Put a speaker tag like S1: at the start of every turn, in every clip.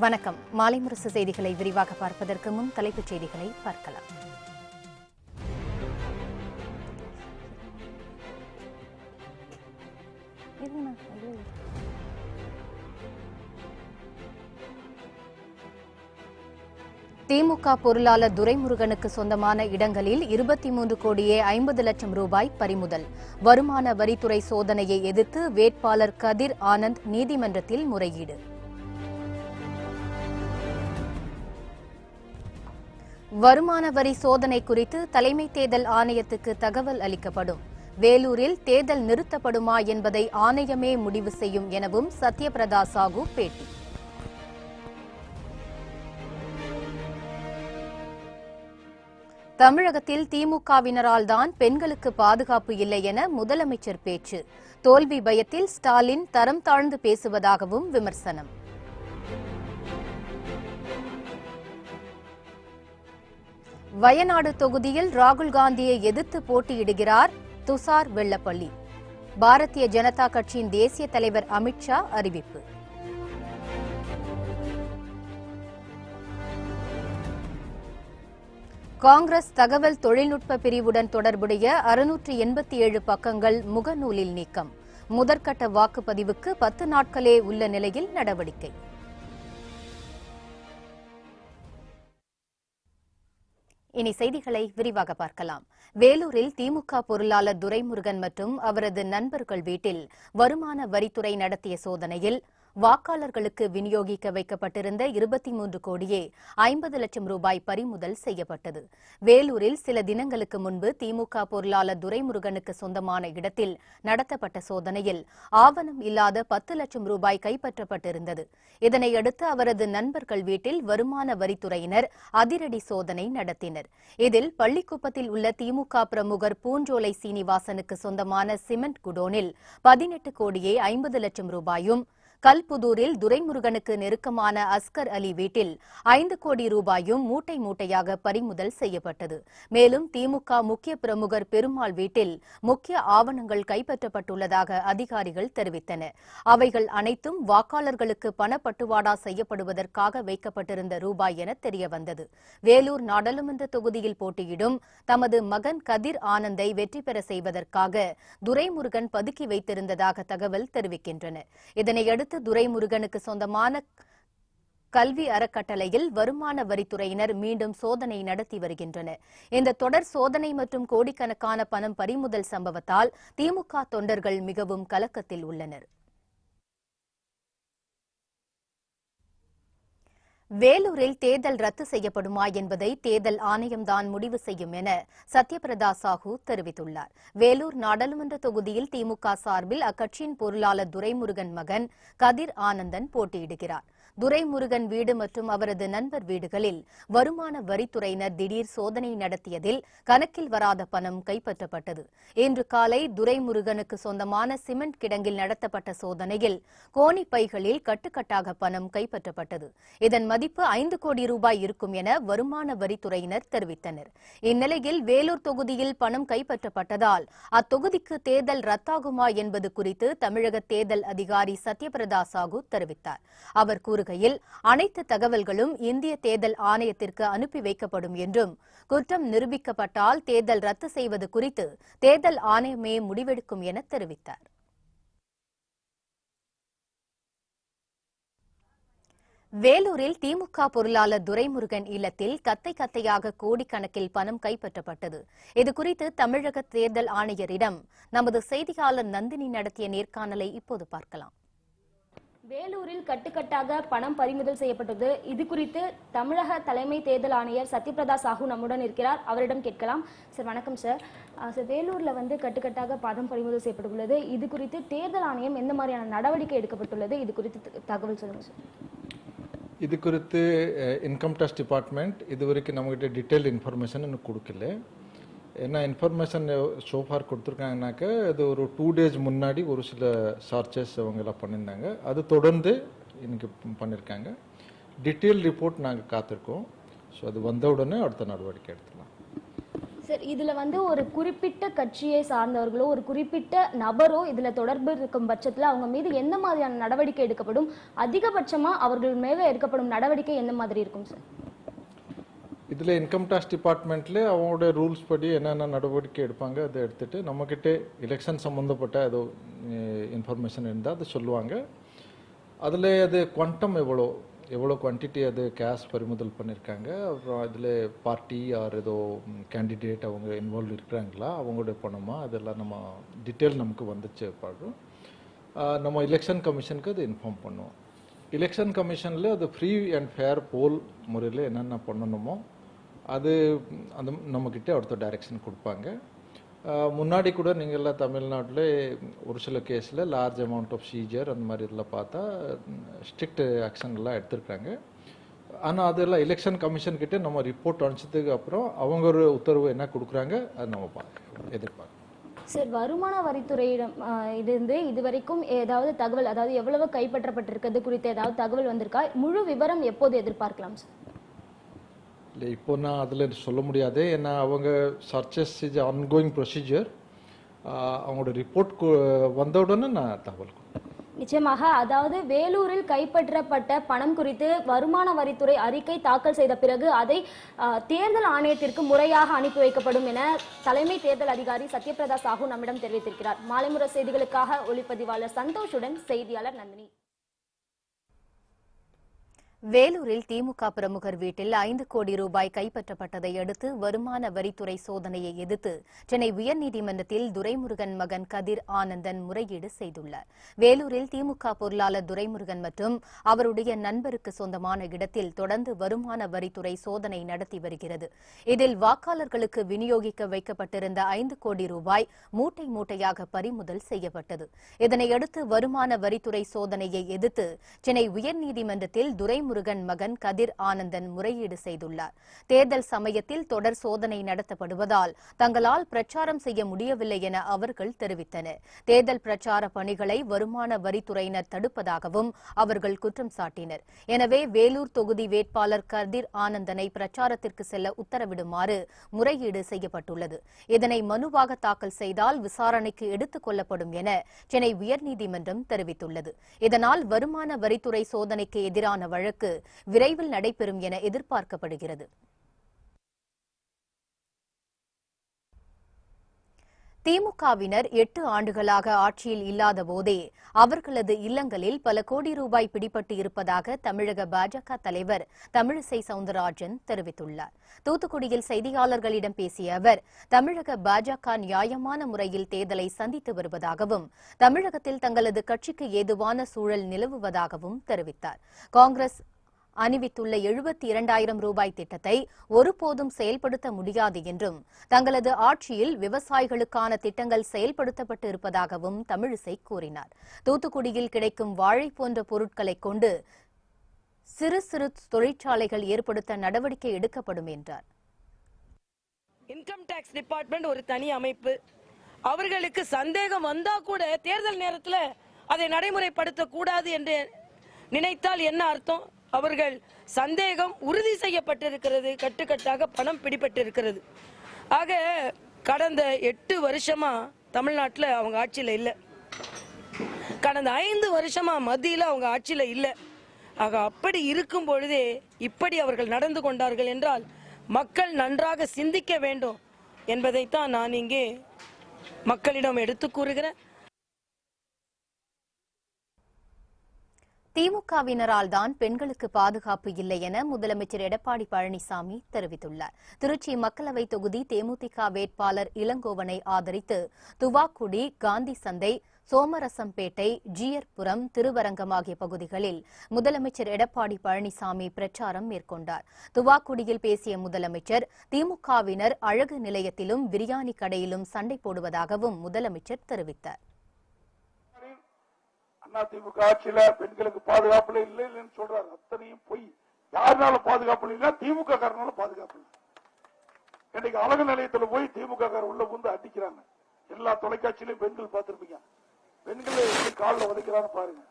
S1: வணக்கம். மாலை முரசு செய்திகளை விரிவாக பார்ப்பதற்கு முன் தலைப்புச் செய்திகளை பார்க்கலாம். திமுக பொருளாளர் துரைமுருகனுக்கு சொந்தமான இடங்களில் 23 கோடியே 50 லட்சம் ரூபாய் பறிமுதல். வருமான வரித்துறை சோதனையை எதிர்த்து வேட்பாளர் கதிர் ஆனந்த் நீதிமன்றத்தில் முறையீடு. வருமான வரி சோதனை குறித்து தலைமை தேர்தல் ஆணையத்துக்கு தகவல் அளிக்கப்படும். வேலூரில் தேர்தல் நிறுத்தப்படுமா என்பதை ஆணையமே முடிவு செய்யும் எனவும் சத்யபிரதா சாஹூ பேட்டி. தமிழகத்தில் திமுகவினரால் தான் பெண்களுக்கு பாதுகாப்பு இல்லை என முதலமைச்சர் பேச்சு. தோல்வி பயத்தில் ஸ்டாலின் தரம் தாழ்ந்து பேசுவதாகவும் விமர்சனம். வயநாடு தொகுதியில் ராகுல் காந்தியை எதிர்த்து போட்டியிடுகிறார் துஷார் வெள்ளப்பள்ளி. பாரதிய ஜனதா கட்சியின் தேசிய தலைவர் அமித்ஷா அறிவிப்பு. காங்கிரஸ் தகவல் தொழில்நுட்ப பிரிவுடன் தொடர்புடைய 687 பக்கங்கள் முகநூலில் நீக்கம். முதற்கட்ட வாக்குப்பதிவுக்கு 10 நாட்களே உள்ள நிலையில் நடவடிக்கை. இனி செய்திகளை விரிவாக பார்க்கலாம். வேலூரில் திமுக பொருளாளர் துரைமுருகன் மற்றும் அவரது நண்பர்கள் வீட்டில் வருமான வரித்துறை நடத்திய சோதனையில் வாக்காளர்களுக்கு விநியோகிக்க வைக்கப்பட்டிருந்த 23 கோடியே 50 லட்சம் ரூபாய் பறிமுதல் செய்யப்பட்டது. வேலூரில் சில தினங்களுக்கு முன்பு திமுக பொருளாளர் துரைமுருகனுக்கு சொந்தமான இடத்தில் நடத்தப்பட்ட சோதனையில் ஆவணம் இல்லாத 10 லட்சம் ரூபாய் கைப்பற்றப்பட்டிருந்தது. இதனையடுத்து அவரது நண்பர்கள் வீட்டில் வருமான வரித்துறையினர் அதிரடி சோதனை நடத்தினர். இதில் பள்ளிக்குப்பத்தில் உள்ள திமுக பிரமுகர் பூஞ்சோலை சீனிவாசனுக்கு சொந்தமான சிமெண்ட் குடோனில் 18 கோடியே 50 லட்சம் ரூபாயும், கல்புதூரில் துரைமுருகனுக்கு நெருக்கமான அஸ்கர் அலி வீட்டில் 5 கோடி ரூபாயும் மூட்டை மூட்டையாக பறிமுதல் செய்யப்பட்டது. மேலும் திமுக முக்கிய பிரமுகர் பெருமாள் வீட்டில் முக்கிய ஆவணங்கள் கைப்பற்றப்பட்டுள்ளதாக அதிகாரிகள் தெரிவித்தனர். அவைகள் அனைத்தும் வாக்காளர்களுக்கு பணப்பட்டுவாடா செய்யப்படுவதற்காக வைக்கப்பட்டிருந்த ரூபாய் என தெரியவந்தது. வேலூர் நாடாளுமன்ற தொகுதியில் போட்டியிடும் தமது மகன் கதிர் ஆனந்தை வெற்றி பெற செய்வதற்காக துரைமுருகன் பதுக்கி வைத்திருந்ததாக தகவல் தெரிவிக்கின்றன. இதனையடுத்து துரைமுருகனுக்கு சொந்தமான கல்வி அறக்கட்டளையில் வருமான வரித்துறையினர் மீண்டும் சோதனை நடத்தி வருகின்றனர். இந்த தொடர் சோதனை மற்றும் கோடிக்கணக்கான பணம் பறிமுதல் சம்பவத்தால் திமுக தொண்டர்கள் மிகவும் கலக்கத்தில் உள்ளனர். வேலூரில் தேர்தல் ரத்து செய்யப்படுமா என்பதை தேர்தல் ஆணையம்தான் முடிவு செய்யும் என சத்யபிரதா சாஹூ தெரிவித்துள்ளார். வேலூர் நாடாளுமன்ற தொகுதியில் திமுக சார்பில் அக்கட்சியின் பொருளாளர் துரைமுருகன் மகன் கதிர் ஆனந்தன் போட்டியிடுகிறார். துரைமுருகன் வீடு மற்றும் அவரது நண்பர் வீடுகளில் வருமான வரித்துறையினர் திடீர் சோதனை நடத்தியதில் கணக்கில் வராத பணம் கைப்பற்றப்பட்டது. இன்று காலை துரைமுருகனுக்கு சொந்தமான சிமெண்ட் கிடங்கில் நடத்தப்பட்ட சோதனையில் கோணி பைகளில் கட்டுக்கட்டாக பணம் கைப்பற்றப்பட்டது. இதன் மதிப்பு 5 கோடி ரூபாய் இருக்கும் என வருமான வரித்துறையினர் தெரிவித்தனர். இந்நிலையில் வேலூர் தொகுதியில் பணம் கைப்பற்றப்பட்டதால் அத்தொகுதிக்கு தேர்தல் ரத்தாகுமா என்பது குறித்து தமிழக தேர்தல் அதிகாரி சத்யபிரதா சாஹூ தெரிவித்தார். அவர் கூறுகையில் அனைத்து தகவல்களும் இந்திய தேர்தல் ஆணையத்திற்கு அனுப்பி வைக்கப்படும் என்றும், குற்றம் நிரூபிக்கப்பட்டால் தேர்தல் ரத்து செய்வது குறித்து தேர்தல் ஆணையமே முடிவெடுக்கும் என தெரிவித்தார். வேலூரில் திமுக பொருளாளர் துரைமுருகன் இல்லத்தில் கத்தை கத்தையாக கோடிக்கணக்கில் பணம் கைப்பற்றப்பட்டது. இதுகுறித்து தமிழக தேர்தல் ஆணையரிடம் நமது செய்தியாளர் நந்தினி நடத்திய நேர்காணலை இப்போது பார்க்கலாம்.
S2: வேலூரில் கட்டுக்கட்டாக பணம் பறிமுதல் செய்யப்பட்டது. இது குறித்து தமிழக தலைமை தேர்தல் ஆணையர் சத்யபிரதா சாஹூ நம்முடன் இருக்கிறார். அவரிடம் கேட்கலாம். சார் வணக்கம் சார். வேலூரில் கட்டுக்கட்டாக பணம் பறிமுதல் செய்யப்பட்டுள்ளது. இது குறித்து தேர்தல் ஆணையம் எந்த மாதிரியான நடவடிக்கை எடுக்கப்பட்டுள்ளது? இது குறித்து தகவல் சொல்லுங்கள் சார்.
S3: இது குறித்து இன்கம் டேக்ஸ் டிபார்ட்மெண்ட் இதுவரைக்கும் நம்மகிட்ட டீட்டெயில் இன்ஃபர்மேஷன் இன்னும் கொடுக்கல. என்ன இன்ஃபர்மேஷன் ஷோஃபார் கொடுத்துருக்காங்கனாக்கா அது ஒரு 2 days முன்னாடி ஒரு சில சர்ச்சஸ் அவங்கெல்லாம் பண்ணியிருந்தாங்க. அது தொடர்ந்து இன்னைக்கு பண்ணியிருக்காங்க. டீட்டெயில் ரிப்போர்ட் நாங்கள் காத்திருக்கோம். ஸோ அது வந்த உடனே அடுத்த நடவடிக்கை எடுத்துக்கலாம்.
S2: சார் இதுல வந்து ஒரு குறிப்பிட்ட கட்சியை சார்ந்தவர்களோ ஒரு குறிப்பிட்ட நபரோ இதுல தொடர்பு இருக்கும் பட்சத்துல அவங்க மீது எந்த மாதிரியான நடவடிக்கை எடுக்கப்படும், அதிகபட்சமா அவர்கள் மேல எடுக்கப்படும் நடவடிக்கை எந்த மாதிரி இருக்கும் சார்?
S3: இதில் இன்கம் டேக்ஸ் டிபார்ட்மெண்ட்ல அவங்களோட ரூல்ஸ் படி என்னென்ன நடவடிக்கை எடுப்பாங்க அதை எடுத்துட்டு நம்மக்கிட்ட எலெக்ஷன் சம்மந்தப்பட்ட ஏதோ இன்ஃபர்மேஷன் இருந்தால் அதை சொல்லுவாங்க. அதில் அது குவான்டம் எவ்வளோ குவான்டிட்டி அது கேஷ் பறிமுதல் பண்ணியிருக்காங்க, அப்புறம் அதில் பார்ட்டி ஆர் ஏதோ கேண்டிடேட் அவங்க இன்வால்வ் இருக்கிறாங்களா, அவங்களோட பணமா, அதெல்லாம் நம்ம டீட்டெயில் நமக்கு வந்துச்சு பாடும். நம்ம எலெக்ஷன் கமிஷனுக்கு அது இன்ஃபார்ம் பண்ணுவோம். எலெக்ஷன் கமிஷனில் அது ஃப்ரீ அண்ட் ஃபேர் போல் முறையில் என்னென்ன பண்ணணுமோ அது அந்த நம்மக்கிட்ட ஒருத்தர் டைரெக்ஷன் கொடுப்பாங்க. முன்னாடி கூட நீங்கள் எல்லாம் தமிழ்நாட்டில் ஒரு சில கேஸில் லார்ஜ் அமௌண்ட் ஆஃப் சீஜர் அந்த மாதிரி இதெல்லாம் பார்த்தா ஸ்ட்ரிக்ட் ஆக்ஷன்லாம் எடுத்திருக்காங்க. ஆனால் அதெல்லாம் எலெக்ஷன் கமிஷன் கிட்டே நம்ம ரிப்போர்ட் அனுப்பிச்சதுக்கு அப்புறம் அவங்க ஒரு உத்தரவு என்ன கொடுக்குறாங்க அது நம்ம எதிர்பார்க்கணும்.
S2: சார் வருமான வரித்துறையிடம் இருந்து இதுவரைக்கும் ஏதாவது தகவல், அதாவது எவ்வளவு கைப்பற்றப்பட்டிருக்கிறது குறித்த ஏதாவது தகவல் வந்திருக்கா? முழு விவரம் எப்போது எதிர்பார்க்கலாம் சார்?
S3: இல்லை, இப்போ நான் அதில் சொல்ல முடியாது. ஏன்னா அவங்க சர்ச்சஸ் இஸ் ஆன்கோயிங் ப்ரொசீஜர். அவங்களோட ரிப்போர்ட் வந்த உடனே நான் தகவல்
S2: நிச்சயமாக. அதாவது வேலூரில் கைப்பற்றப்பட்ட பணம் குறித்து வருமான வரித்துறை அறிக்கை தாக்கல் செய்த பிறகு அதை தேர்தல் ஆணையத்திற்கு முறையாக அனுப்பி வைக்கப்படும் என தலைமை தேர்தல் அதிகாரி சத்யபிரதா சாஹூ நம்மிடம் தெரிவித்திருக்கிறார். மாலைமுறை செய்திகளுக்காக ஒளிப்பதிவாளர் சந்தோஷுடன் செய்தியாளர் நந்தினி.
S1: வேலூரில் திமுக பிரமுகர் வீட்டில் 5 கோடி ரூபாய் கைப்பற்றப்பட்டதை அடுத்து வருமான வரித்துறை சோதனையை எதிர்த்து சென்னை உயர்நீதிமன்றத்தில் துரைமுருகன் மகன் கதிர் ஆனந்தன் முறையீடு செய்துள்ளார். வேலூரில் திமுக பொருளாளர் துரைமுருகன் மற்றும் அவருடைய நண்பருக்கு சொந்தமான இடத்தில் தொடர்ந்து வருமான வரித்துறை சோதனை நடத்தி வருகிறது. இதில் வாக்காளர்களுக்கு விநியோகிக்க வைக்கப்பட்டிருந்த 5 கோடி ரூபாய் மூட்டை மூட்டையாக பறிமுதல் செய்யப்பட்டது. இதனையடுத்து வருமான வரித்துறை சோதனையை எதிர்த்து சென்னை உயர்நீதிமன்றத்தில் துரைமுருகன் மகன் கதிர் ஆனந்தன் முறையீடு செய்துள்ளார். தேர்தல் சமயத்தில் தொடர் சோதனை நடத்தப்படுவதால் தங்களால் பிரச்சாரம் செய்ய முடியவில்லை என அவர்கள் தெரிவித்தனர். தேர்தல் பிரச்சார பணிகளை வருமான வரித்துறையினர் தடுப்பதாகவும் அவர்கள் குற்றம் சாட்டினர். எனவே வேலூர் தொகுதி வேட்பாளர் கதிர் ஆனந்தனை பிரச்சாரத்திற்கு செல்ல உத்தரவிடுமாறு முறையீடு செய்யப்பட்டுள்ளது. இதனை மனுவாக தாக்கல் செய்தால் விசாரணைக்கு எடுத்துக் கொள்ளப்படும் என சென்னை உயர்நீதிமன்றம் தெரிவித்துள்ளது. இதனால் வருமான வரித்துறை சோதனைக்கு எதிரான வழக்கு விரைவில் நடைபெறும் என எதிர்பார்க்கப்படுகிறது. திமுகவினர் 8 ஆண்டுகளாக ஆட்சியில் இல்லாத போதே அவர்களது இல்லங்களில் பல கோடி ரூபாய் பிடிபட்டு இருப்பதாக தமிழக பாஜக தலைவர் தமிழிசை சவுந்தரராஜன் தெரிவித்துள்ளார். தூத்துக்குடியில் செய்தியாளர்களிடம் பேசிய அவர், தமிழக பாஜக நியாயமான முறையில் தேர்தலை சந்தித்து வருவதாகவும் தமிழகத்தில் தங்களது கட்சிக்கு ஏதுவான சூழல் நிலவுவதாகவும் தெரிவித்தார். காங்கிரஸ் அறிவித்துள்ள 72,000 ரூபாய் திட்டத்தை ஒருபோதும் செயல்படுத்த முடியாது என்றும் தங்களது ஆட்சியில் விவசாயிகளுக்கான திட்டங்கள் செயல்படுத்தப்பட்டு இருப்பதாகவும் தமிழிசை கூறினார். தூத்துக்குடியில் கிடைக்கும் வாழை போன்ற பொருட்களை கொண்டு சிறு சிறு தொழிற்சாலைகள் ஏற்படுத்த நடவடிக்கை எடுக்கப்படும் என்றார்.
S4: இன்கம் டாக்ஸ் டிபார்ட்மெண்ட் ஒரு தனி அமைப்பு. அவர்களுக்கு சந்தேகம் வந்தா கூட தேர்தல் நேரத்தில் அதை நடைமுறைப்படுத்த கூடாது என்று நினைத்தால் என்ன அர்த்தம்? அவர்கள் சந்தேகம் உறுதி செய்யப்பட்டிருக்கிறது, கட்டுக்கட்டாக பணம் பிடிபட்டிருக்கிறது. ஆக கடந்த 8 வருஷமா தமிழ்நாட்டில் அவங்க ஆட்சியில் இல்லை, கடந்த 5 வருஷமா மத்தியில் அவங்க ஆட்சியில் இல்லை. ஆக அப்படி இருக்கும் பொழுதே இப்படி அவர்கள் நடந்து கொண்டார்கள் என்றால் மக்கள் நன்றாக சிந்திக்க வேண்டும் என்பதைத்தான் நான் இங்கே மக்களிடம் எடுத்து கூறுகிறேன்.
S1: திமுகவினரால் தான் பெண்களுக்கு பாதுகாப்பு இல்லை என முதலமைச்சர் எடப்பாடி பழனிசாமி தெரிவித்துள்ளார். திருச்சி மக்களவை தொகுதி தேமுதிக வேட்பாளர் இளங்கோவனை ஆதரித்து துவாக்குடி, காந்தி சந்தை, சோமரசம்பேட்டை, ஜியர்புரம், திருவரங்கம் ஆகிய பகுதிகளில் முதலமைச்சர் எடப்பாடி பழனிசாமி பிரச்சாரம் மேற்கொண்டார். துவாக்குடியில் பேசிய முதலமைச்சர், திமுகவினர் அழகு நிலையத்திலும் பிரியாணி கடையிலும் சண்டை போடுவதாகவும் முதலமைச்சர் தெரிவித்தார்.
S5: அதிமுக ஆட்சியில பெண்களுக்கு பாதுகாப்பு இல்லைன்னு சொல்றாரு. அத்தனையும் பொய். யாருனால பாதுகாப்பு இல்லைன்னா திமுக காரனால பாதுகாப்பு இல்லை. இன்னைக்கு அழகு நிலையத்தில் போய் திமுக காரர் உள்ள புந்து அடிக்கிறாங்க. எல்லா தொலைக்காட்சியிலும் பெண்கள் பார்த்திருப்பீங்க. பெண்களை காலில் உதைக்கிறான்னு பாருங்க.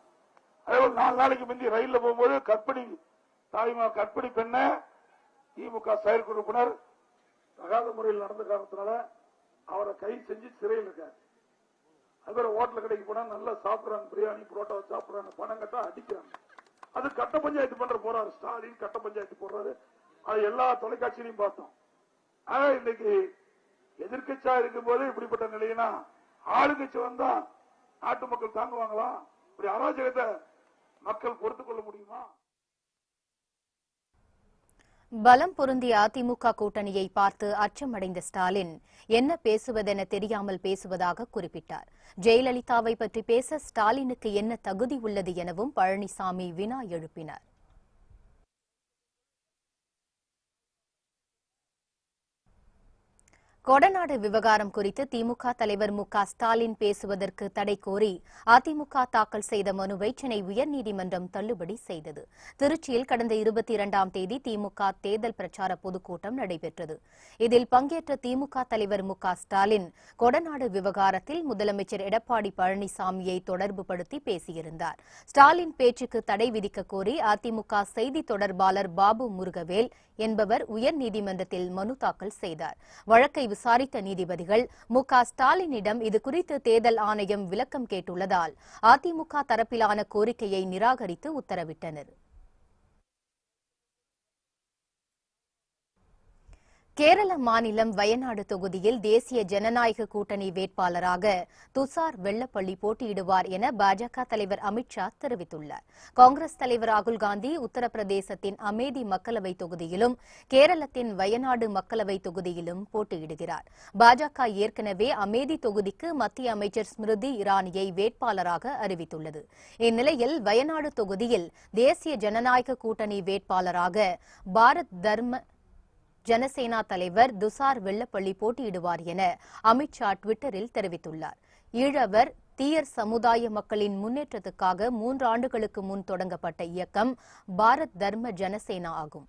S5: அதே ஒரு 4 நாளைக்கு முந்தி ரயில்ல போகும்போது கர்ப்பிணி பெண்ண திமுக செயற்குழு உறுப்பினர் தகாத முறையில் நடந்த காரணத்தினால அவரை கைது செஞ்சு சிறையில் இருக்காரு. அது ஹோட்டல் கடைக்கு போனா நல்லா சாப்பிடுறாங்க, பிரியாணி புரோட்டா சாப்பிடுறாங்க, பணம் கட்டா அடிக்கிறாங்க. அது கட்ட பஞ்சாயத்து பண்ற போறாரு ஸ்டாலின், கட்ட பஞ்சாயத்து போடுறாரு. அது எல்லா தொலைக்காட்சியிலையும் பார்த்தோம். ஆனா இன்னைக்கு எதிர்கட்சியா இருக்கும் போது இப்படிப்பட்ட நிலையினா ஆளுங்கட்சி வந்தா நாட்டு மக்கள் தாங்குவாங்களா? இப்படி அராஜகத்தை மக்கள் பொறுத்துக் கொள்ள முடியுமா?
S1: பலம் பொருந்திய அதிமுக கூட்டணியை பார்த்து அச்சமடைந்த ஸ்டாலின் என்ன பேசுவதென தெரியாமல் பேசுவதாக குறிப்பிட்டார். ஜெயலலிதாவை பற்றி பேச ஸ்டாலினுக்கு என்ன தகுதி உள்ளது எனவும் பழனிசாமி வினா எழுப்பினார். கொடநாடு விவகாரம் குறித்து திமுக தலைவர் மு.க. ஸ்டாலின் பேசுவதற்கு தடை கோரி அதிமுக தாக்கல் செய்த மனுவை சென்னை உயர்நீதிமன்றம் தள்ளுபடி செய்தது. திருச்சியில் கடந்த 22ஆம் தேதி திமுக தேர்தல் பிரச்சார பொதுக்கூட்டம் நடைபெற்றது. இதில் பங்கேற்ற திமுக தலைவர் மு.க. ஸ்டாலின் கொடநாடு விவகாரத்தில் முதலமைச்சர் எடப்பாடி பழனிசாமியை தொடர்புபடுத்தி பேசியிருந்தார். ஸ்டாலின் பேச்சுக்கு தடை விதிக்க கோரி அதிமுக செய்தி தொடர்பாளர் பாபு முருகவேல் என்பவர் உயர்நீதிமன்றத்தில் மனு தாக்கல் செய்தார். வழக்கை விசாரித்த நீதிபதிகள் மு.க. ஸ்டாலினிடம் இதுகுறித்து தேர்தல் ஆணையம் விளக்கம் கேட்டுள்ளதால் அதிமுக தரப்பிலான கோரிக்கையை நிராகரித்து உத்தரவிட்டனர். கேரள மாநிலம் வயநாடு தொகுதியில் தேசிய ஜனநாயக கூட்டணி வேட்பாளராக துஷார் வெள்ளப்பள்ளி போட்டியிடுவார் என பாஜக தலைவர் அமித்ஷா தெரிவித்துள்ளார். காங்கிரஸ் தலைவர் ராகுல் காந்தி உத்தரப்பிரதேசத்தின் அமேதி மக்களவை தொகுதியிலும் கேரளத்தின் வயநாடு மக்களவை தொகுதியிலும் போட்டியிடுகிறார். பாஜக ஏற்கனவே அமேதி தொகுதிக்கு மத்திய அமைச்சர் ஸ்மிருதி இரானியை வேட்பாளராக அறிவித்துள்ளது. இந்நிலையில் வயநாடு தொகுதியில் தேசிய ஜனநாயக கூட்டணி வேட்பாளராக பாரத் தர்ம ஜனசேனா தலைவர் துஷார் வெள்ளப்பள்ளி போட்டியிடுவார் என அமித்ஷா டுவிட்டரில் தெரிவித்துள்ளார். ஈழவர் தீயர் சமுதாய மக்களின் முன்னேற்றத்துக்காக 3 ஆண்டுகளுக்கு முன் தொடங்கப்பட்ட இயக்கம் பாரத் தர்ம ஜனசேனா ஆகும்.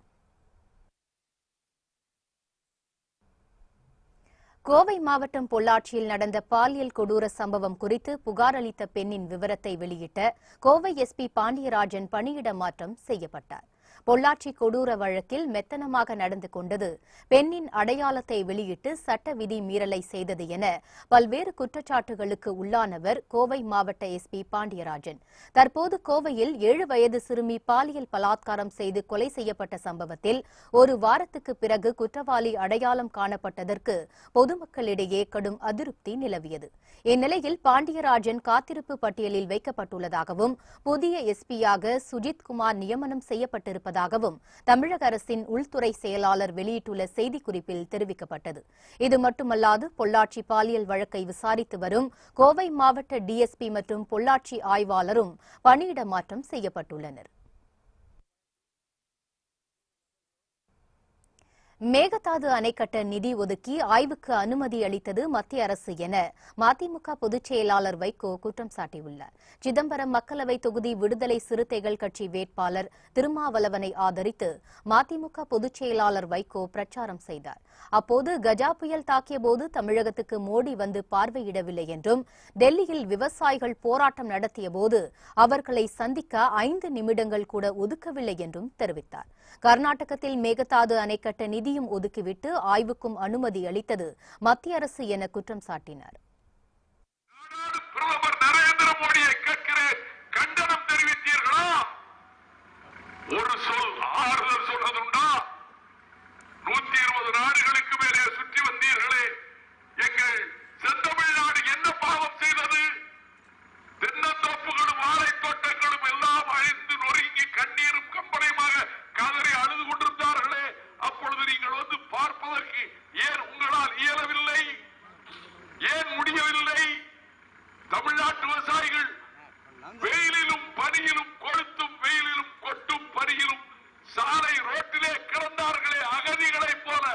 S1: கோவை மாவட்டம் பொள்ளாச்சியில் நடந்த பாலியல் கொடூர சம்பவம் குறித்து புகார் அளித்த பெண்ணின் விவரத்தை வெளியிட்ட கோவை எஸ்பி பாண்டியராஜன் பணியிட மாற்றம் செய்யப்பட்டார். பொள்ளாச்சி கொடூர வழக்கில் மெத்தனமாக நடந்து கொண்டது, பெண்ணின் அடையாளத்தை வெளியிட்டு சட்ட விதி மீறலை செய்தது என பல்வேறு குற்றச்சாட்டுகளுக்கு உள்ளானவர் கோவை மாவட்ட எஸ்பி பாண்டியராஜன். தற்போது கோவையில் 7 வயது சிறுமி பாலியல் பலாத்காரம் செய்து கொலை செய்யப்பட்ட சம்பவத்தில் 1 வாரத்துக்கு பிறகு குற்றவாளி அடையாளம் காணப்பட்டதற்கு பொதுமக்களிடையே கடும் அதிருப்தி நிலவியது. இந்நிலையில் பாண்டியராஜன் காத்திருப்பு பட்டியலில் வைக்கப்பட்டுள்ளதாகவும் புதிய எஸ்பியாக சுஜித்குமார் நியமனம் செய்யப்பட்டிருப்பதாகவும் தமிழக அரசின் உள்துறை செயலாளர் வெளியிட்டுள்ள செய்திக்குறிப்பில் தெரிவிக்கப்பட்டது. இது மட்டுமல்லாது பொள்ளாச்சி பாலியல் வழக்கை விசாரித்து வரும் கோவை மாவட்ட டிஎஸ்பி மற்றும் பொள்ளாச்சி ஆய்வாளரும் பணியிட மாற்றம் செய்யப்பட்டுள்ளனர். மேகதாது அணை கட்ட நிதி ஒதுக்கி ஆய்வுக்கு அனுமதி அளித்தது மத்திய அரசு என மதிமுக பொதுச் செயலாளர் வைகோ குற்றம் சாட்டியுள்ளார். சிதம்பரம் மக்களவை தொகுதி விடுதலை சிறுத்தைகள் கட்சி வேட்பாளர் திருமாவளவனை ஆதரித்து மதிமுக பொதுச் செயலாளர் வைகோ பிரச்சாரம் செய்தார். அப்போது கஜா புயல் தாக்கியபோது தமிழகத்துக்கு மோடி வந்து பார்வையிடவில்லை என்றும், டெல்லியில் விவசாயிகள் போராட்டம் நடத்தியபோது அவர்களை சந்திக்க 5 நிமிடங்கள் கூட ஒதுக்கவில்லை என்றும் தெரிவித்தார். கர்நாடகத்தில் மேகதாது அணை கட்ட நிதியும் ஒதுக்கிவிட்டு ஆய்வுக்கும் அனுமதி அளித்தது மத்திய அரசு என குற்றம் சாட்டினார்.
S6: பிரதமர் நரேந்திர மோடியை கேட்கிறேன், கண்டனம் தெரிவித்தீர்களா? ஒரு சொல் ஆறுதல் சொல்றதுண்டா? 120 நாடுகளுக்கு மேலே சுற்றி வந்தீர்களே, எங்கள் செந்தமிழ்நாடு என்ன பாவம் செய்தது? தென்னந்தோப்புகளும் வாழை தோட்டங்களும் எல்லாம் அழிந்து நொறுங்கி கண்ணீரும் கம்பனையுமாக கதறி அழுது கொண்டிருந்தார்களே, அப்பொழுது நீங்கள் வந்து பார்ப்பதற்கு ஏன் உங்களால் இயலவில்லை? ஏன் முடியவில்லை? தமிழ்நாட்டு விவசாயிகள் வெயிலிலும் பனியிலும் கொளுத்தும் வெயிலிலும் கொட்டும் பனியிலும் சாலை ரோட்டிலே கிடந்தார்களே அகதிகளைப் போல.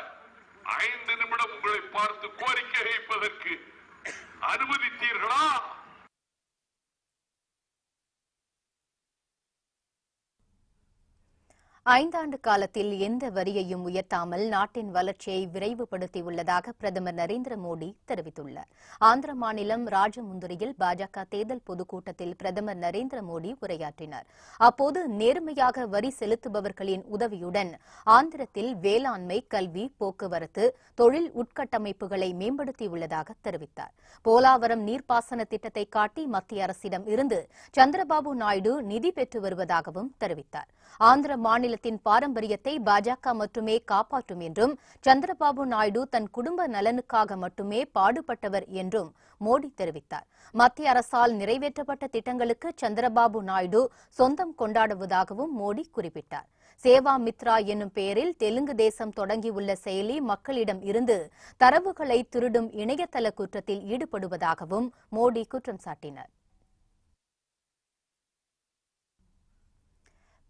S6: 5 நிமிடம் உங்களை பார்த்து கோரிக்கை வைப்பதற்கு அனுமதித்தீர்களா?
S1: ஐந்தாண்டு காலத்தில் எந்த வரியையும் உயர்த்தாமல் நாட்டின் வளர்ச்சியை விரைவுபடுத்தியுள்ளதாக பிரதமர் நரேந்திர மோடி தெரிவித்துள்ளார். ஆந்திர மாநிலம் ராஜமுந்திரியில் பாஜக தேர்தல் பொதுக்கூட்டத்தில் பிரதமர் நரேந்திர மோடி உரையாற்றினார். அப்போது நேர்மையாக வரி செலுத்துபவர்களின் உதவியுடன் ஆந்திரத்தில் வேளாண்மை, கல்வி, போக்குவரத்து, தொழில் உட்கட்டமைப்புகளை மேம்படுத்தியுள்ளதாக தெரிவித்தார். போலாவரம் நீர்ப்பாசன திட்டத்தை காட்டி மத்திய அரசிடம் இருந்து சந்திரபாபு நாயுடு நிதி பெற்று வருவதாகவும் தெரிவித்தார். ஆந்திர மாநிலத்தின் பாரம்பரியத்தை பாஜக மட்டுமே காப்பாற்றும் என்றும் சந்திரபாபு நாயுடு தன் குடும்ப நலனுக்காக மட்டுமே பாடுபட்டவர் என்றும் மோடி தெரிவித்தார். மத்திய அரசால் நிறைவேற்றப்பட்ட திட்டங்களுக்கு சந்திரபாபு நாயுடு சொந்தம் கொண்டாடுவதாகவும் மோடி குறிப்பிட்டார். சேவா மித்ரா என்னும் பெயரில் தெலுங்கு தேசம் தொடங்கியுள்ள செயலி மக்களிடம் இருந்து தரவுகளை திருடும் இணையதள குற்றத்தில் ஈடுபடுவதாகவும் மோடி குற்றம் சாட்டினார்.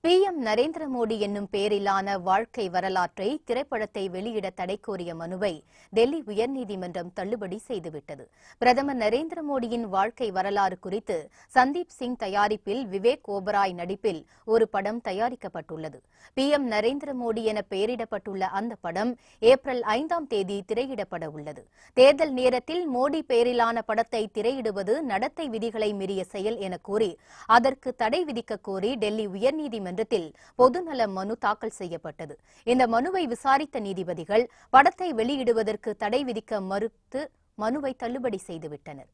S1: PM நரேந்திர மோடி என்னும் பெயரிலான வாழ்க்கை வரலாற்றை திரைப்படத்தை வெளியிட தடை கோரிய மனுவை டெல்லி உயர்நீதிமன்றம் தள்ளுபடி செய்துவிட்டது. பிரதமர் நரேந்திர மோடியின் வாழ்க்கை வரலாறு குறித்து சந்தீப் சிங் தயாரிப்பில் விவேக் ஓபராய் நடிப்பில் ஒரு படம் தயாரிக்கப்பட்டுள்ளது. PM நரேந்திர மோடி என பெயரிடப்பட்டுள்ள அந்த படம் ஏப்ரல் 5ஆம் தேதி திரையிடப்பட உள்ளது. தேர்தல் நேரத்தில் மோடி பெயரிலான படத்தை திரையிடுவது நடத்தை விதிகளை மீறிய செயல் என கூறி அதற்கு தடை விதிக்க கோரி டெல்லி உயர்நீதிமன்றம் பொதுநல மனு தாக்கல் செய்யப்பட்டது. இந்த மனுவை விசாரித்த நீதிபதிகள் படத்தை வெளியிடுவதற்கு தடை விதிக்க மறுத்து மனுவை தள்ளுபடி செய்துவிட்டனர்.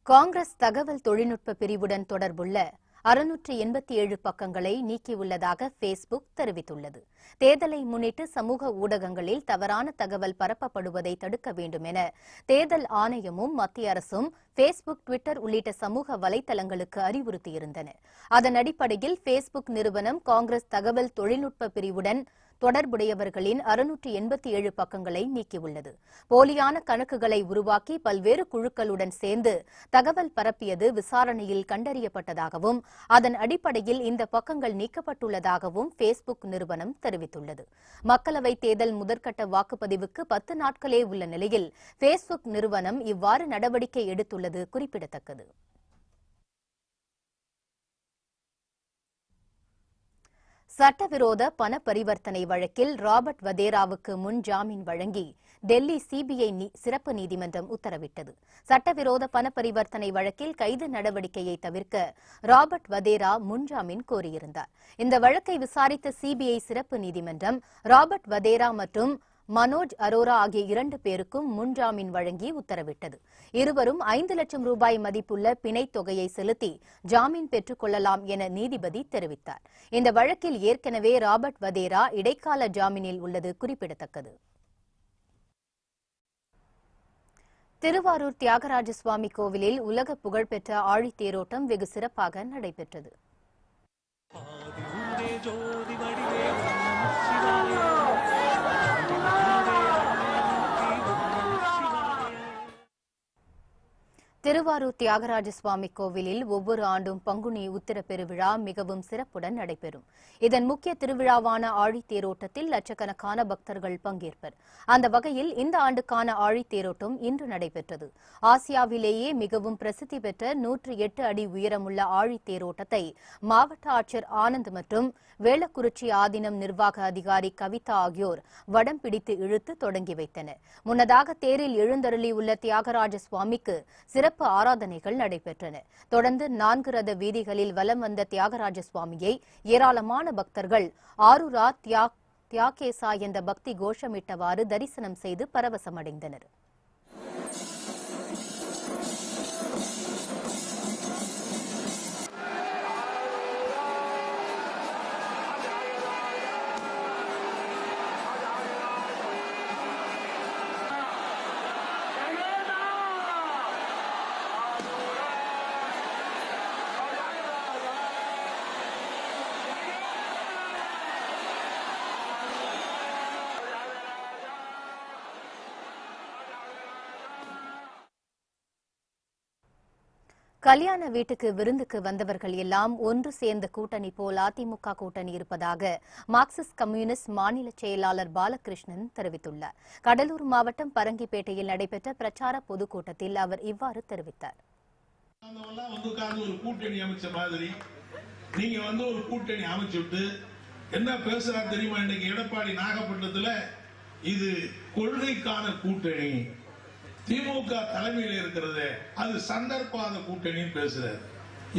S1: காங்கிரஸ் தகவல் தொழில்நுட்ப பிரிவுடன் தொடர்புள்ள 687 பக்கங்களை நீக்கியுள்ளதாக பேஸ்புக் தெரிவித்துள்ளது. தேர்தலை முன்னிட்டு சமூக ஊடகங்களில் தவறான தகவல் பரப்பப்படுவதை தடுக்க வேண்டும் என தேர்தல் ஆணையமும் மத்திய அரசும் பேஸ்புக், ட்விட்டர் உள்ளிட்ட சமூக வலைதளங்களுக்கு அறிவுறுத்தியிருந்தன. அதன் அடிப்படையில் பேஸ்புக் நிறுவனம் காங்கிரஸ் தகவல் தொழில்நுட்ப பிரிவுடன் தொடர்புடையவர்களின் 687 பக்கங்களை நீக்கியுள்ளது. போலியான கணக்குகளை உருவாக்கி பல்வேறு குழுக்களுடன் சேர்ந்து தகவல் பரப்பியது விசாரணையில் கண்டறியப்பட்டதாகவும் அதன் அடிப்படையில் இந்த பக்கங்கள் நீக்கப்பட்டுள்ளதாகவும் பேஸ்புக் நிறுவனம் தெரிவித்துள்ளது. மக்களவைத் தேர்தல் முதற்கட்ட வாக்குப்பதிவுக்கு 10 நாட்களே உள்ள நிலையில் பேஸ்புக் நிறுவனம் இவ்வாறு நடவடிக்கை எடுத்துள்ளது குறிப்பிடத்தக்கது. சட்டவிரோத பண பரிவர்த்தனை வழக்கில் ராபர்ட் வதேராவுக்கு முன் ஜாமீன் வழங்கி டெல்லி சிபிஐ சிறப்பு நீதிமன்றம் உத்தரவிட்டது. சட்டவிரோத பண பரிவர்த்தனை வழக்கில் கைது நடவடிக்கையை தவிர்க்க ராபர்ட் வதேரா முன்ஜாமீன் கோரியிருந்தார். இந்த வழக்கை விசாரித்த சிபிஐ சிறப்பு நீதிமன்றம் ராபர்ட் வதேரா மற்றும் மனோஜ் அரோரா ஆகிய 2 பேருக்கும் முன்ஜாமீன் வழங்கி உத்தரவிட்டது. இருவரும் 5 லட்சம் ரூபாய் மதிப்புள்ள பிணைத் தொகையை செலுத்தி ஜாமீன் பெற்றுக் கொள்ளலாம் என நீதிபதி தெரிவித்தார். இந்த வழக்கில் ஏற்கனவே ராபர்ட் வதேரா இடைக்கால ஜாமீனில் உள்ளது குறிப்பிடத்தக்கது. திருவாரூர் தியாகராஜ சுவாமி கோவிலில் உலக புகழ்பெற்ற ஆழித்தேரோட்டம் வெகு சிறப்பாக நடைபெற்றது. திருவாரூர் தியாகராஜ சுவாமி கோவிலில் ஒவ்வொரு ஆண்டும் பங்குனி உத்திர பெருவிழா மிகவும் சிறப்புடன் நடைபெறும். இதன் முக்கிய திருவிழாவான ஆழித்தேரோட்டத்தில் லட்சக்கணக்கான பக்தர்கள் பங்கேற்பர். அந்த வகையில் இந்த ஆண்டுக்கான ஆழித்தேரோட்டம் இன்று நடைபெற்றது. ஆசியாவிலேயே மிகவும் பிரசித்தி பெற்ற 108 அடி உயரமுள்ள ஆழித்தேரோட்டத்தை மாவட்ட ஆட்சியர் ஆனந்த் மற்றும் வேளக்குறிச்சி ஆதீனம் நிர்வாக அதிகாரி கவிதா ஆகியோர் வடம் பிடித்து இழுத்து தொடங்கி வைத்தனர். முன்னதாக தேரில் எழுந்தருளியுள்ள தியாகராஜ சுவாமிக்கு சிறப்பு ஆராதனைகள் நடைபெற்றன. தொடர்ந்து 4 ரத வீதிகளில் வலம் வந்த தியாகராஜ சுவாமியை ஏராளமான பக்தர்கள் ஆருரா தியாகேசா என்ற பக்தி கோஷமிட்டவாறு தரிசனம் செய்து பரவசமடைந்தனர். கல்யாண வீட்டுக்கு விருந்துக்கு வந்தவர்கள் எல்லாம் ஒன்று சேர்ந்த கூட்டணி போல் அதிமுக கூட்டணி இருப்பதாக மார்க்சிஸ்ட் கம்யூனிஸ்ட் மாநில செயலாளர் பாலகிருஷ்ணன் தெரிவித்துள்ளார். கடலூர் மாவட்டம் பரங்கிப்பேட்டையில் நடைபெற்ற பிரச்சார பொதுக்கூட்டத்தில் அவர் இவ்வாறு தெரிவித்தார்.
S7: ஒரு கூட்டணி அமைச்ச மாதிரி நீங்க ஒரு கூட்டணி அமைச்சுட்டு என்ன பேசுறா தெரியுமா? இன்னைக்கு எடப்பாடி நாகப்பட்டினத்துல இது கொள்கைக்கான கூட்டணி, திமுக தலைமையில் இருக்கிறது, அது சந்தர்ப்பாத கூட்டணின்னு பேசுறாரு.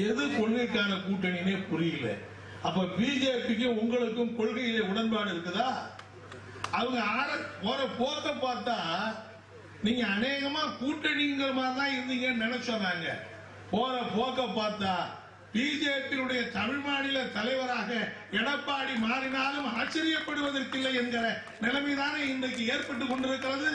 S7: எது கொள்கைக்கான கூட்டணினே புரியல. அப்ப பிஜேபிக்கு உங்களுக்கும் கொள்கையில உடன்பாடு இருக்குதா? அவங்க போற போக்க பார்த்தா நீங்க அநேகமா கூட்டணிங்கிற மாதிரி தான் இருந்தீங்கன்னு நினைச்சோம். போற போக்க பார்த்தா பிஜேபியுடைய தமிழ் மாநில தலைவராக எடப்பாடி மாறினாலும் ஆச்சரியப்படுவதற்கில்லை என்கிற நிலைமைதானே இன்றைக்கு ஏற்பட்டுக் கொண்டிருக்கிறது.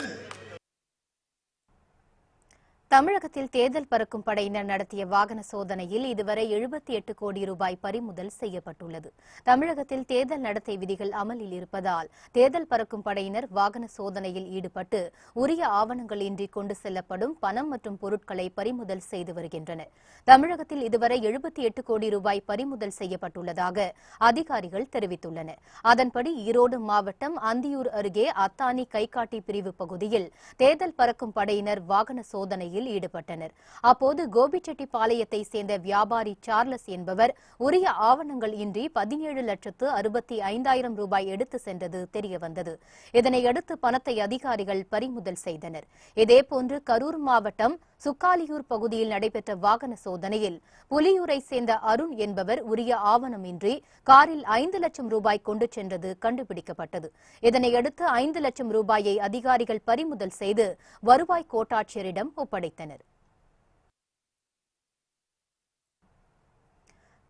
S1: தமிழகத்தில் தேர்தல் பறக்கும் படையினர் நடத்திய வாகன சோதனையில் இதுவரை 78 கோடி ரூபாய் பறிமுதல் செய்யப்பட்டுள்ளது. தமிழகத்தில் தேர்தல் நடத்தை விதிகள் அமலில் இருப்பதால் தேர்தல் பறக்கும் படையினர் வாகன சோதனையில் ஈடுபட்டு உரிய ஆவணங்கள் இன்றி கொண்டு செல்லப்படும் பணம் மற்றும் பொருட்களை பறிமுதல் செய்து வருகின்றனர். தமிழகத்தில் இதுவரை 78 கோடி ரூபாய் பறிமுதல் செய்யப்பட்டுள்ளதாக அதிகாரிகள் தெரிவித்துள்ளனர். அதன்படி ஈரோடு மாவட்டம் அந்தியூர் அருகே அத்தானி கைகாட்டி பிரிவு பகுதியில் தேர்தல் பறக்கும் படையினர் வாகன சோதனையில் ஈடுபட்டனர். அப்போது கோபிச்செட்டிப்பாளையத்தை சேர்ந்த வியாபாரி சார்லஸ் என்பவர் உரிய ஆவணங்கள் இன்றி 17,65,000 ரூபாய் எடுத்து சென்றது தெரியவந்தது. இதனையடுத்து பணத்தை அதிகாரிகள் பறிமுதல் செய்தனர். இதேபோன்று கரூர் மாவட்டம் சுக்காலியூர் பகுதியில் நடைபெற்ற வாகன சோதனையில் புலியூரை சேர்ந்த அருண் என்பவர் உரிய ஆவணமின்றி காரில் 5 லட்சம் ரூபாய் கொண்டு சென்றது கண்டுபிடிக்கப்பட்டது. இதனையடுத்து 5 லட்சம் ரூபாயை அதிகாரிகள் பறிமுதல் செய்து வருவாய் கோட்டாட்சியரிடம் ஒப்படைத்தனர்.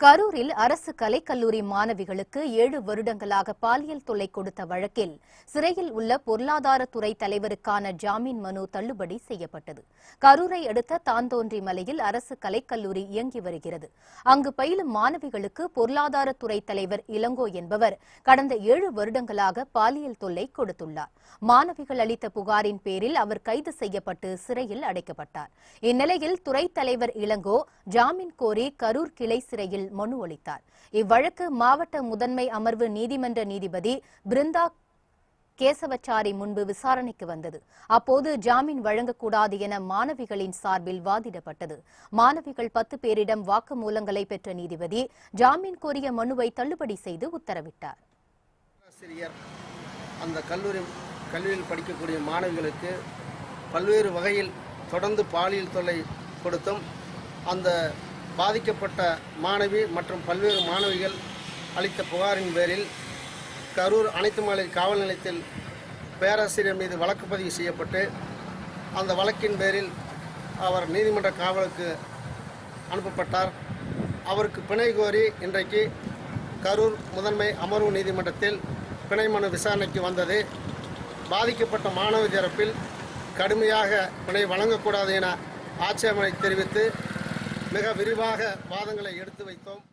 S1: கரூரில் அரசு கலைக்கல்லூரி மாணவிகளுக்கு 7 வருடங்களாக பாலியல் தொல்லை கொடுத்த வழக்கில் சிறையில் உள்ள பொருளாதாரத்துறை தலைவருக்கான ஜாமீன் மனு தள்ளுபடி செய்யப்பட்டது. கரூரை அடுத்த தாந்தோன்றி மலையில் அரசு கலைக்கல்லூரி இயங்கி வருகிறது. அங்கு பயிலும் மாணவிகளுக்கு பொருளாதாரத்துறை தலைவர் இளங்கோ என்பவர் கடந்த 7 வருடங்களாக பாலியல் தொல்லை கொடுத்துள்ளார். மாணவிகள் அளித்த புகாரின் பேரில் அவர் கைது செய்யப்பட்டு சிறையில் அடைக்கப்பட்டார். இந்நிலையில் துறை தலைவர் இளங்கோ ஜாமீன் கோரி கரூர் கிளை சிறையில் மனு அளித்தார். இவ்வழக்கு மாவட்ட முதன்மை அமர்வு நீதிமன்ற நீதிபதி பிருந்தா கேசவச்சாரி முன்பு விசாரணைக்கு வந்தது. அப்போது ஜாமீன் வழங்கக்கூடாது என மாணவிகளின் சார்பில் வாதிடப்பட்டது. மாணவிகள் 10 பேரிடம் வாக்குமூலங்களை பெற்ற நீதிபதி ஜாமீன் கோரிய மனுவை தள்ளுபடி செய்து உத்தரவிட்டார்.
S8: அந்த கல்லூரியில் படிக்கக்கூடிய மாணவிகளுக்கு பல்வேறு வகையில் தொடர்ந்து பாலியல் தொல்லை கொடுத்தும் அந்த பாதிக்கப்பட்ட மாணவி மற்றும் பல்வேறு மாணவிகள் அளித்த புகாரின் பேரில் கரூர் அனைத்து மகளிர் காவல் நிலையத்தில் பேராசிரியர் மீது வழக்கு பதிவு செய்யப்பட்டு அந்த வழக்கின் பேரில் அவர் நீதிமன்ற காவலுக்கு அனுப்பப்பட்டார். அவருக்கு பிணை கோரி இன்றைக்கு கரூர் முதன்மை அமர்வு நீதிமன்றத்தில் பிணை மனு விசாரணைக்கு வந்தது. பாதிக்கப்பட்ட மாணவி தரப்பில் கடுமையாக பிணை வழங்கக்கூடாது என ஆட்சேபனை தெரிவித்து மிக விரிவாக வாதங்களை எடுத்து வைத்தோம்.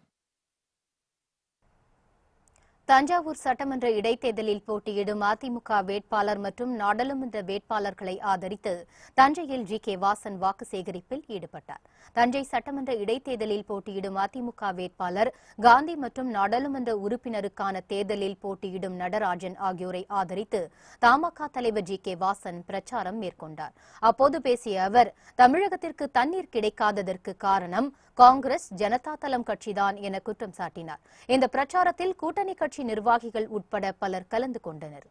S1: தஞ்சாவூர் சட்டமன்ற இடைத்தேர்தலில் போட்டியிடும் அதிமுக வேட்பாளர் மற்றும் நாடாளுமன்ற வேட்பாளர்களை ஆதரித்து தஞ்சையில் ஜி.கே. வாசன் வாக்கு சேகரிப்பில் ஈடுபட்டார். தஞ்சை சட்டமன்ற இடைத்தேர்தலில் போட்டியிடும் அதிமுக வேட்பாளர் காந்தி மற்றும் நாடாளுமன்ற உறுப்பினருக்கான தேர்தலில் போட்டியிடும் நடராஜன் ஆகியோரை ஆதரித்து தமாக தலைவர் ஜி.கே. வாசன் பிரச்சாரம் மேற்கொண்டார். அப்போது பேசிய அவர், தமிழகத்திற்கு தண்ணீர் கிடைக்காததற்கு காரணம் காங்கிரஸ் ஜனதா தளம் கட்சிதான் என குற்றம் சாட்டினார். இந்த பிரச்சாரத்தில் கூட்டணி கட்சி நிர்வாகிகள் உட்பட பலர் கலந்து கொண்டனர்.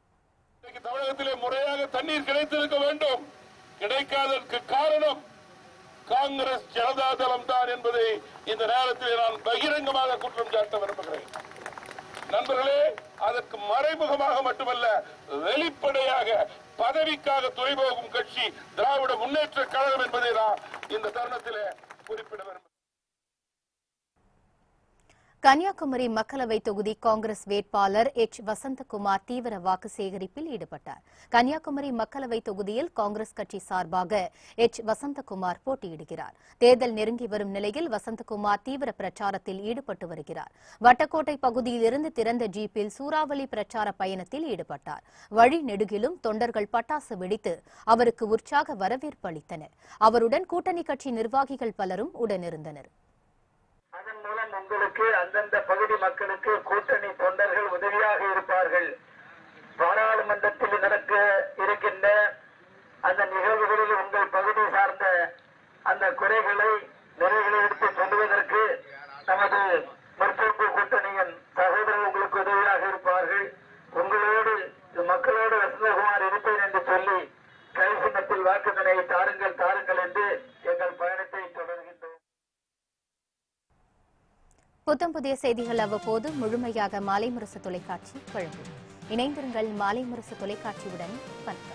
S6: தமிழகத்திலே முறையாக தண்ணீர் கிடைத்திருக்க வேண்டும். கிடைக்காததற்கு காரணம் காங்கிரஸ் ஜனதா தளம் தான் என்பதை இந்த நேரத்தில் நான் பகிரங்கமாக குற்றம் சாட்ட விரும்புகிறேன். நண்பர்களே, அதற்கு மறைமுகமாக மட்டுமல்ல, வெளிப்படையாக பதவிக்காக துறைபோகும் கட்சி திராவிட முன்னேற்ற கழகம் என்பதை நான் இந்த தருணத்திலே குறிப்பிட விரும்புகிறேன்.
S1: கன்னியாகுமரி மக்களவை தொகுதி காங்கிரஸ் வேட்பாளர் எச் வசந்தகுமார் தீவிர வாக்கு சேகரிப்பில் ஈடுபட்டார். கன்னியாகுமரி மக்களவை தொகுதியில் காங்கிரஸ் கட்சி சார்பாக எச் வசந்தகுமார் போட்டியிடுகிறார். தேர்தல் நெருங்கி வரும் நிலையில் வசந்தகுமார் தீவிர பிரச்சாரத்தில் ஈடுபட்டு வருகிறார். வட்டக்கோட்டை பகுதியிலிருந்து திறந்த ஜீப்பில் சூறாவளி பிரச்சார பயணத்தில் ஈடுபட்டார். வழி நெடுகிலும் தொண்டர்கள் பட்டாசு வெடித்து அவருக்கு உற்சாக வரவேற்பு அளித்தனர். அவருடன் கூட்டணி கட்சி நிர்வாகிகள் பலரும் உடனிருந்தனர்.
S9: அதன் மூலம் உங்களுக்கு அந்தந்த பகுதி மக்களுக்கு கூட்டணி தொண்டர்கள் உதவியாக இருப்பார்கள். பாராளுமன்றத்தில் நடக்க இருக்கின்ற அந்த நிகழ்வுகளில் உங்கள் பகுதி சார்ந்த அந்த குறைகளை நிறைகளை எடுத்து சொல்லுவதற்கு நமது முற்போக்கு கூட்டணியின் சகோதரர் உங்களுக்கு உதவியாக இருப்பார்கள். உங்களோடு மக்களோடு வசந்தகுமார் இருப்பேன் என்று சொல்லி கை சின்னத்தில் வாக்குதனை தாருங்கள் தாருங்கள் என்று எங்கள் பயணத்தை தொடர்கின்றோம்.
S1: புத்தம் புதிய செய்திகள் அவ்வப்போது முழுமையாக மாலை முரசு தொலைக்காட்சி வழங்கும். இணைந்திருங்கள் மாலை முரசு தொலைக்காட்சியுடன். வணக்கம்.